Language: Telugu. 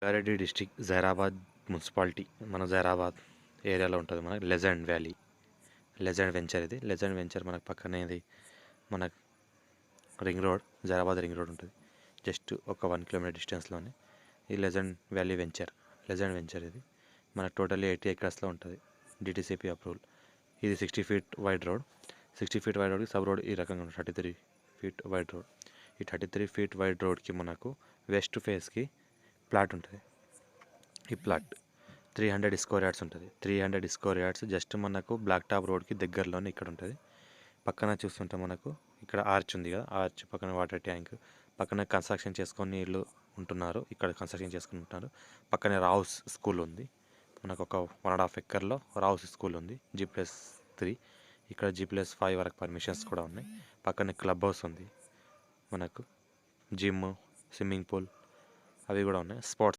రంగారెడ్డి డిస్టిక్ జైరాబాద్ మున్సిపాలిటీ మన జైరాబాద్ ఏరియాలో ఉంటుంది మన లెజెండ్ వ్యాలీ లెజెండ్ వెంచర్. ఇది లెజెండ్ వెంచర్ మనకు పక్కనే ఇది మన ring road Zaheerabad ring road ఉంటుంది. జస్ట్ ఒక 1 కిలోమీటర్ డిస్టెన్స్లోనే ఈ లెజెండ్ వ్యాలీ లెజెండ్ వెంచర్ ఇది మనకు టోటల్లీ 80 ఎకర్స్లో ఉంటుంది. DTCP approval. ఇది 60 feet wide road. 60 feet wide రోడ్కి సబ్ రోడ్ ఈ రకంగా ఉంటుంది. 33 ఫీట్ వైడ్ రోడ్. ఈ 33 ఫీట్ వైడ్ రోడ్కి మనకు వెస్ట్ ఫేస్కి ప్లాట్ ఉంటుంది. ఈ ప్లాట్ 300 స్క్వేర్ యార్డ్స్ ఉంటుంది. 300 స్క్వేర్ యార్డ్స్ జస్ట్ మనకు బ్లాక్ టాప్ రోడ్కి దగ్గరలోనే ఇక్కడ ఉంటుంది. పక్కన చూస్తుంటే మనకు ఇక్కడ ఆర్చ్ ఉంది కదా, ఆర్చ్ పక్కన వాటర్ ట్యాంక్, పక్కన కన్స్ట్రక్షన్ చేసుకొని ఇల్లు ఉంటున్నారు. ఇక్కడ కన్స్ట్రక్షన్ చేసుకుని ఉంటున్నారు. పక్కనే రావుస్ స్కూల్ ఉంది. మనకు ఒక 1.5 ఎకర్లో రావుస్ స్కూల్ ఉంది. G+3. ఇక్కడ G+5 వరకు పర్మిషన్స్ కూడా ఉన్నాయి. పక్కనే క్లబ్ హౌస్ ఉంది. మనకు జిమ్, స్విమ్మింగ్ పూల్ అవి కూడా ఉన్నాయి. స్పోర్ట్స్